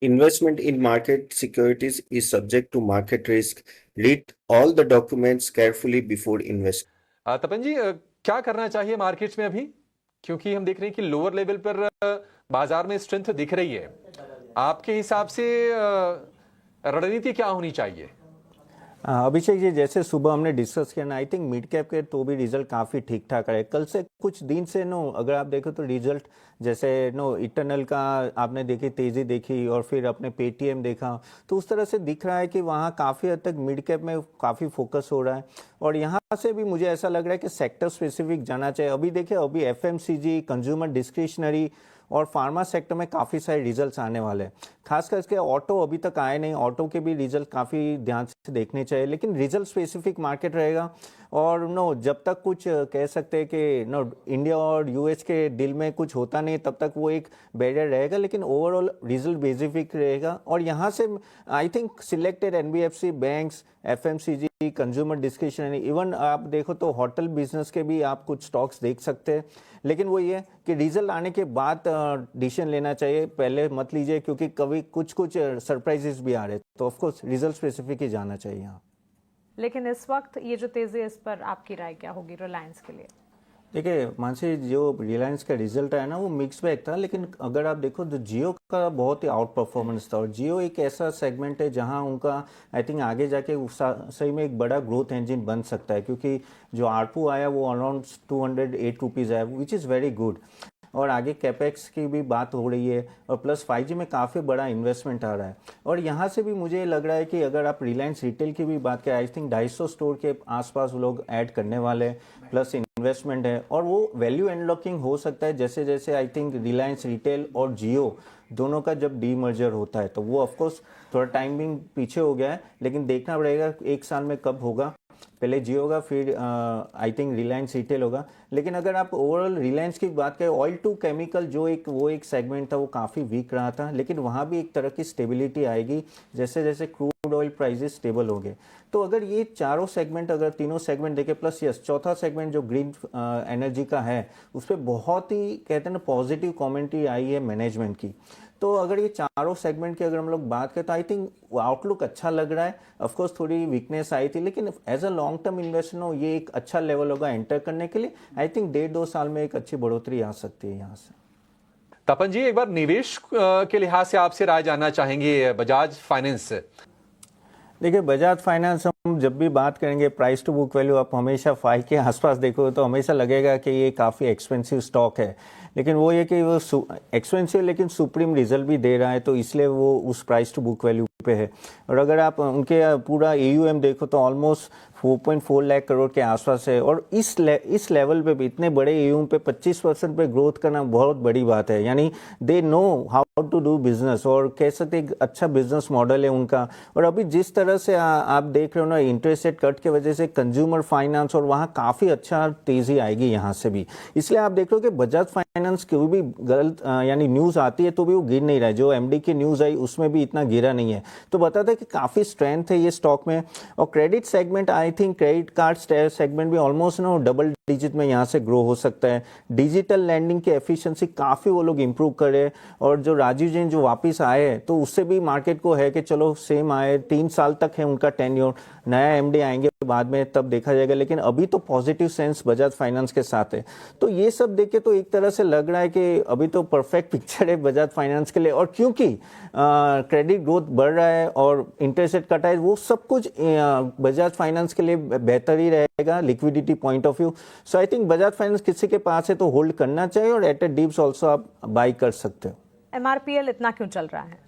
Investment in market securities is subject to market risk. Read all the documents carefully before investing. तपन जी, क्या करना चाहिए markets में अभी, क्योंकि हम देख रहे हैं कि लोअर लेवल पर बाजार में स्ट्रेंथ दिख रही है। आपके हिसाब से रणनीति क्या होनी चाहिए? अभिषेक जी, जैसे सुबह हमने डिस्कस किया ना, आई थिंक मिड कैप के तो भी रिजल्ट काफ़ी ठीक ठाक रहे। कल से कुछ दिन से नो अगर आप देखो तो रिजल्ट जैसे नो इटर्नल का आपने देखी तेज़ी देखी और फिर अपने पेटीएम देखा, तो उस तरह से दिख रहा है कि वहाँ काफ़ी हद तक मिड कैप में काफ़ी फोकस हो रहा है। और यहाँ से भी मुझे ऐसा लग रहा है कि सेक्टर स्पेसिफिक जाना चाहिए। अभी देखिए, अभी एफएमसीजी, कंज्यूमर डिस्क्रिशनरी और फार्मा सेक्टर में काफ़ी सारे रिजल्ट्स आने वाले हैं। खास करके ऑटो अभी तक आए नहीं, ऑटो के भी रिजल्ट काफ़ी ध्यान से देखने चाहिए, लेकिन रिजल्ट स्पेसिफिक मार्केट रहेगा। और नो जब तक कुछ कह सकते हैं कि नो इंडिया और यूएस के डील में कुछ होता नहीं, तब तक वो एक बैरियर रहेगा, लेकिन ओवरऑल रिजल्ट बेसिफिक रहेगा। और यहाँ से I think selected NBFC banks, FMCG, consumer discretionary, even आप देखो तो होटल बिजनेस के भी आप कुछ स्टॉक्स देख सकते हैं। लेकिन वो ये कि रिजल्ट आने के बाद डिसीजन लेना चाहिए, पहले मत लीजिए, क्योंकि कभी कुछ सरप्राइजेस भी आ रहे हैं। तो ऑफकोर्स रिजल्ट स्पेसिफिक ही जाना चाहिए यहाँ। लेकिन इस वक्त ये जो तेजी है, इस पर आपकी राय क्या होगी रिलायंस के लिए? देखिए मानसी, जो रिलायंस का रिजल्ट आया ना वो मिक्स बैग था, लेकिन अगर आप देखो तो जियो का बहुत ही आउट परफॉर्मेंस था। और जियो एक ऐसा सेगमेंट है जहां उनका आई थिंक आगे जाके सही में एक बड़ा ग्रोथ इंजन बन सकता है, क्योंकि जो आरपू आया वो अराउंड 208 रुपीज़ आया, विच इज़ वेरी गुड। और आगे कैपेक्स की भी बात हो रही है, और प्लस 5G में काफ़ी बड़ा इन्वेस्टमेंट आ रहा है। और यहाँ से भी मुझे लग रहा है कि अगर आप रिलायंस रिटेल की भी बात करें, आई थिंक 250 स्टोर के आसपास लोग ऐड करने वाले हैं, प्लस इन्वेस्टमेंट है, और वो वैल्यू अनलॉकिंग हो सकता है जैसे जैसे आई थिंक रिलायंस रिटेल और जियो दोनों का जब डीमर्जर होता है। तो वो ऑफकोर्स थोड़ा टाइमिंग पीछे हो गया है, लेकिन देखना पड़ेगा एक साल में कब होगा। पहले जियो होगा, फिर आई थिंक रिलायंस रिटेल होगा। लेकिन अगर आप ओवरऑल रिलायंस की बात करें, ऑयल टू केमिकल जो एक सेगमेंट था वो काफ़ी वीक रहा था, लेकिन वहाँ भी एक तरह की स्टेबिलिटी आएगी जैसे जैसे क्रूड ऑयल प्राइसेस स्टेबल हो गए। तो अगर ये चारों सेगमेंट, अगर तीनों सेगमेंट देखें, प्लस यस चौथा सेगमेंट जो ग्रीन एनर्जी का है, उस पर बहुत ही कहते हैं ना पॉजिटिव कमेंट्री आई है मैनेजमेंट की। तो अगर ये चारों सेगमेंट की अगर हम लोग बात करें तो आई थिंक आउटलुक अच्छा लग रहा है। ऑफकोर्स थोड़ी वीकनेस आई थी, लेकिन as a long term investor हो ये एक अच्छा लेवल होगा एंटर करने के लिए। आई थिंक 1.5-2 साल में एक अच्छी बढ़ोतरी आ सकती है यहाँ से। तपन जी, एक बार निवेश के लिहाज से आपसे राय जानना चाहेंगे बजाज फाइनेंस से। देखिए बजाज फाइनेंस, हम जब भी बात करेंगे प्राइस टू बुक वैल्यू, आप हमेशा 5 के आसपास देखो तो हमेशा लगेगा कि ये काफ़ी एक्सपेंसिव स्टॉक है। लेकिन वो ये कि वो एक्सपेंसिव लेकिन सुप्रीम रिजल्ट भी दे रहा है, तो इसलिए वो उस प्राइस टू बुक वैल्यू पे है। और अगर आप उनके पूरा AUM देखो तो ऑलमोस्ट 4.4 लाख करोड़ के आसपास है। और इस लेवल पे भी इतने बड़े AUM पे 25% पे ग्रोथ करना बहुत बड़ी बात है। यानी they know how to do business, और कह सकते एक अच्छा बिजनेस मॉडल है उनका। और अभी जिस तरह से आप देख रहे हो ना, इंटरेस्ट रेट कट की वजह से कंज्यूमर फाइनेंस और वहाँ काफ़ी अच्छा तेज़ी आएगी यहाँ से भी। इसलिए आप देख रहे हो कि बजाज फाइनेंस कोई भी गलत यानी न्यूज़ आती है तो भी वो गिर नहीं रहा है। जो MD की न्यूज़ आई उसमें भी इतना गिरा नहीं है, तो बताता है कि काफ़ी स्ट्रेंथ है ये स्टॉक में। और credit segment, I think credit card segment भी ऑलमोस्ट ना डबल डिजिट में यहाँ से ग्रो हो सकता है। डिजिटल लैंडिंग की एफिशिएंसी काफ़ी वो लोग इंप्रूव करे, और जो राजीव जैन जो वापस आए हैं तो उससे भी मार्केट को है कि चलो सेम आए, 3 साल तक है उनका टेन्योर, नया MD आएंगे बाद में तब देखा जाएगा। लेकिन अभी तो पॉजिटिव सेंस बजाज फाइनेंस के साथ है। तो ये सब देखे तो एक तरह से लग रहा है कि अभी तो परफेक्ट पिक्चर है बजाज फाइनेंस के लिए। और क्योंकि क्रेडिट ग्रोथ बढ़ रहा है और इंटरेस्ट रेट कटा है, वो सब कुछ बजाज फाइनेंस के लिए बेहतर ही रहेगा liquidity point of view. So I think Bajaj finance किसी के पास है तो होल्ड करना चाहिए, और एट ए डिप्स ऑल्सो आप बाई कर सकते हो। MRPL इतना क्यों चल रहा है?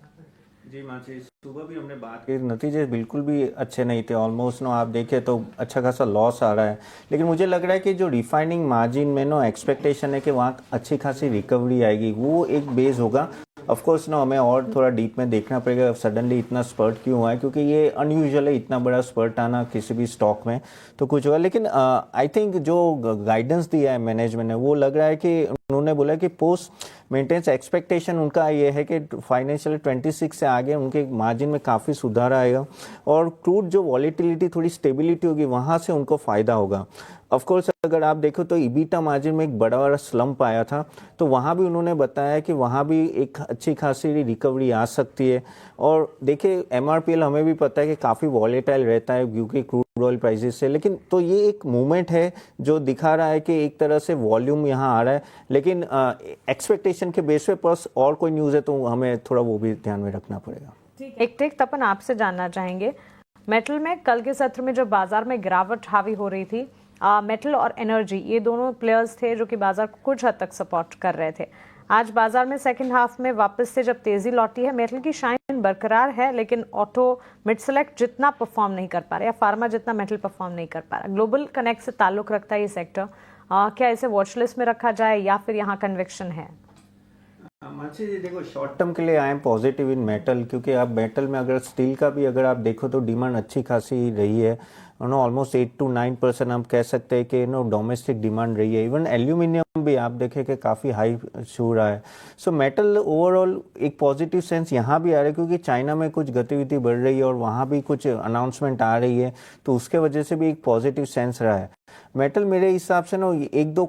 जी मानसी, सुबह भी हमने बात की, नतीजे बिल्कुल भी अच्छे नहीं थे। ऑलमोस्ट आप देखें तो अच्छा खासा लॉस आ रहा है। लेकिन मुझे लग रहा है कि जो रिफाइनिंग मार्जिन में एक्सपेक्टेशन है कि वहाँ अच्छी खासी रिकवरी आएगी, वो एक बेस होगा। ऑफ कोर्स हमें और थोड़ा डीप में देखना पड़ेगा सडनली इतना स्पर्ट क्यों हुआ है, क्योंकि ये अनयूजुअल है इतना बड़ा स्पर्ट आना किसी भी स्टॉक में, तो कुछ होगा। लेकिन आई थिंक जो गाइडेंस दिया है मैनेजमेंट ने, वो लग रहा है कि उन्होंने बोला कि पोस्ट मेंटेनेंस एक्सपेक्टेशन उनका ये है कि फाइनेंशियल 26 से आगे उनके मार्जिन में काफ़ी सुधार आएगा, और क्रूड जो वॉलीटिलिटी थोड़ी स्टेबिलिटी होगी वहाँ से उनको फ़ायदा होगा। ऑफ कोर्स अगर आप देखो तो ईबीटा मार्जिन में एक बड़ा स्लम्प आया था, तो वहाँ भी उन्होंने बताया कि वहाँ भी एक अच्छी खासी रिकवरी आ सकती है। और देखिए एमआरपीएल हमें भी पता है कि काफ़ी वॉलेटाइल रहता है क्योंकि क्रूड ऑयल प्राइसेस से, लेकिन तो ये एक मूवमेंट है जो दिखा रहा है कि एक तरह से वॉल्यूम यहाँ आ रहा है, लेकिन एक्सपेक्टेशन के बेस पे प्लस और कोई न्यूज़ है तो हमें थोड़ा वो भी ध्यान में रखना पड़ेगा। एक टेक तपन आपसे जानना चाहेंगे, मेटल में कल के सत्र में जब बाजार में गिरावट हावी हो रही थी, मेटल और एनर्जी ये दोनों प्लेयर्स थे जो कि बाजार को कुछ हद तक सपोर्ट कर रहे थे। आज बाजार में सेकंड हाफ में वापस से जब तेजी लौटी है, मेटल की शाइन बरकरार है, लेकिन ऑटो मिड सेलेक्ट जितना परफॉर्म नहीं कर पा रहा या फार्मा जितना मेटल परफॉर्म नहीं कर पा रहा। ग्लोबल कनेक्ट से ताल्लुक रखता है ये सेक्टर, क्या इसे वॉच लिस्ट में रखा जाए या फिर यहाँ कन्विक्शन है? मानसी जी देखो, शॉर्ट टर्म के लिए I am positive in metal, क्योंकि आप मेटल में अगर स्टील का भी अगर आप देखो तो डिमांड अच्छी खासी रही है, ऑलमोस्ट 8 to 9% हम कह सकते हैं कि डोमेस्टिक डिमांड रही है। इवन एल्यूमिनियम भी आप देखें कि काफ़ी हाई छू रहा है। सो मेटल ओवरऑल एक पॉजिटिव सेंस यहाँ भी आ रहा है क्योंकि चाइना में कुछ गतिविधि बढ़ रही है और वहाँ भी कुछ अनाउंसमेंट आ रही है, तो उसके वजह से भी एक पॉजिटिव सेंस रहा है। मेटल मेरे हिसाब से एक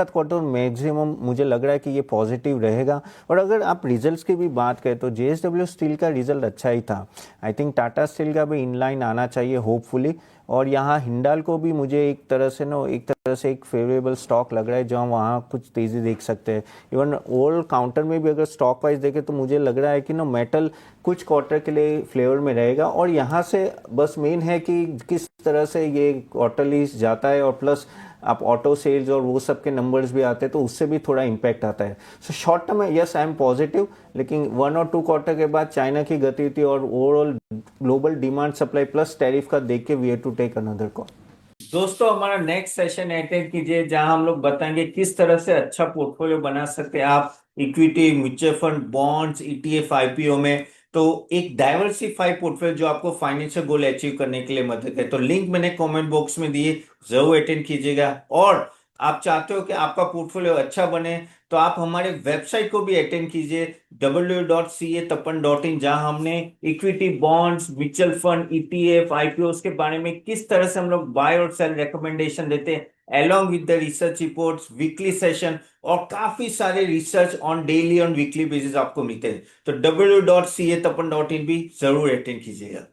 आध क्वार्टर मैक्सिमम मुझे लग रहा है कि ये पॉजिटिव रहेगा। और अगर आप रिजल्ट्स की भी बात करें तो जेएसडब्ल्यू स्टील का रिजल्ट अच्छा ही था। आई थिंक टाटा स्टील का भी इनलाइन आना चाहिए होपफुली, और यहाँ हिंडाल को भी मुझे एक तरह से एक फेवरेबल स्टॉक लग रहा है जो हम वहाँ कुछ तेज़ी देख सकते हैं। इवन ओवरऑल काउंटर में भी अगर स्टॉक वाइज देखें तो मुझे लग रहा है कि मेटल कुछ क्वार्टर के लिए फ्लेवर में रहेगा, और यहाँ से बस मेन है कि किस तरह से ये क्वार्टरली जाता है, और प्लस आप ऑटो सेल्स और वो सब के नंबर्स भी आते हैं तो उससे भी थोड़ा इम्पैक्ट आता है। सो शॉर्ट टर्म में यस आई एम पॉजिटिव, लेकिन 1 और 2 क्वार्टर के बाद चाइना की गतिविधि और overall global demand supply plus tariff का देख के we have to take another call. दोस्तों हमारा नेक्स्ट सेशन अटेंड कीजिए जहां हम लोग बताएंगे किस तरह से अच्छा पोर्टफोलियो बना सकते हैं आप equity, mutual fund, bonds, ETF, IPO में। तो एक डाइवर्सिफाइड पोर्टफोलियो जो आपको फाइनेंशियल गोल अचीव करने के लिए मदद है। तो लिंक मैंने कमेंट बॉक्स में दिए, जरूर अटेंड कीजिएगा। और आप चाहते हो कि आपका पोर्टफोलियो अच्छा बने तो आप हमारे वेबसाइट को भी अटेंड कीजिए www.catapan.in, जहां हमने equity, bonds, mutual fund, ETF, IPO के बारे में किस तरह से हम लोग बाय और सेल रिकमेंडेशन देते हैं along with the research reports, weekly session और काफी सारे रिसर्च ऑन डेली और वीकली बेसिस आपको मिलते हैं। तो www.catapan.in भी जरूर अटेंड कीजिएगा।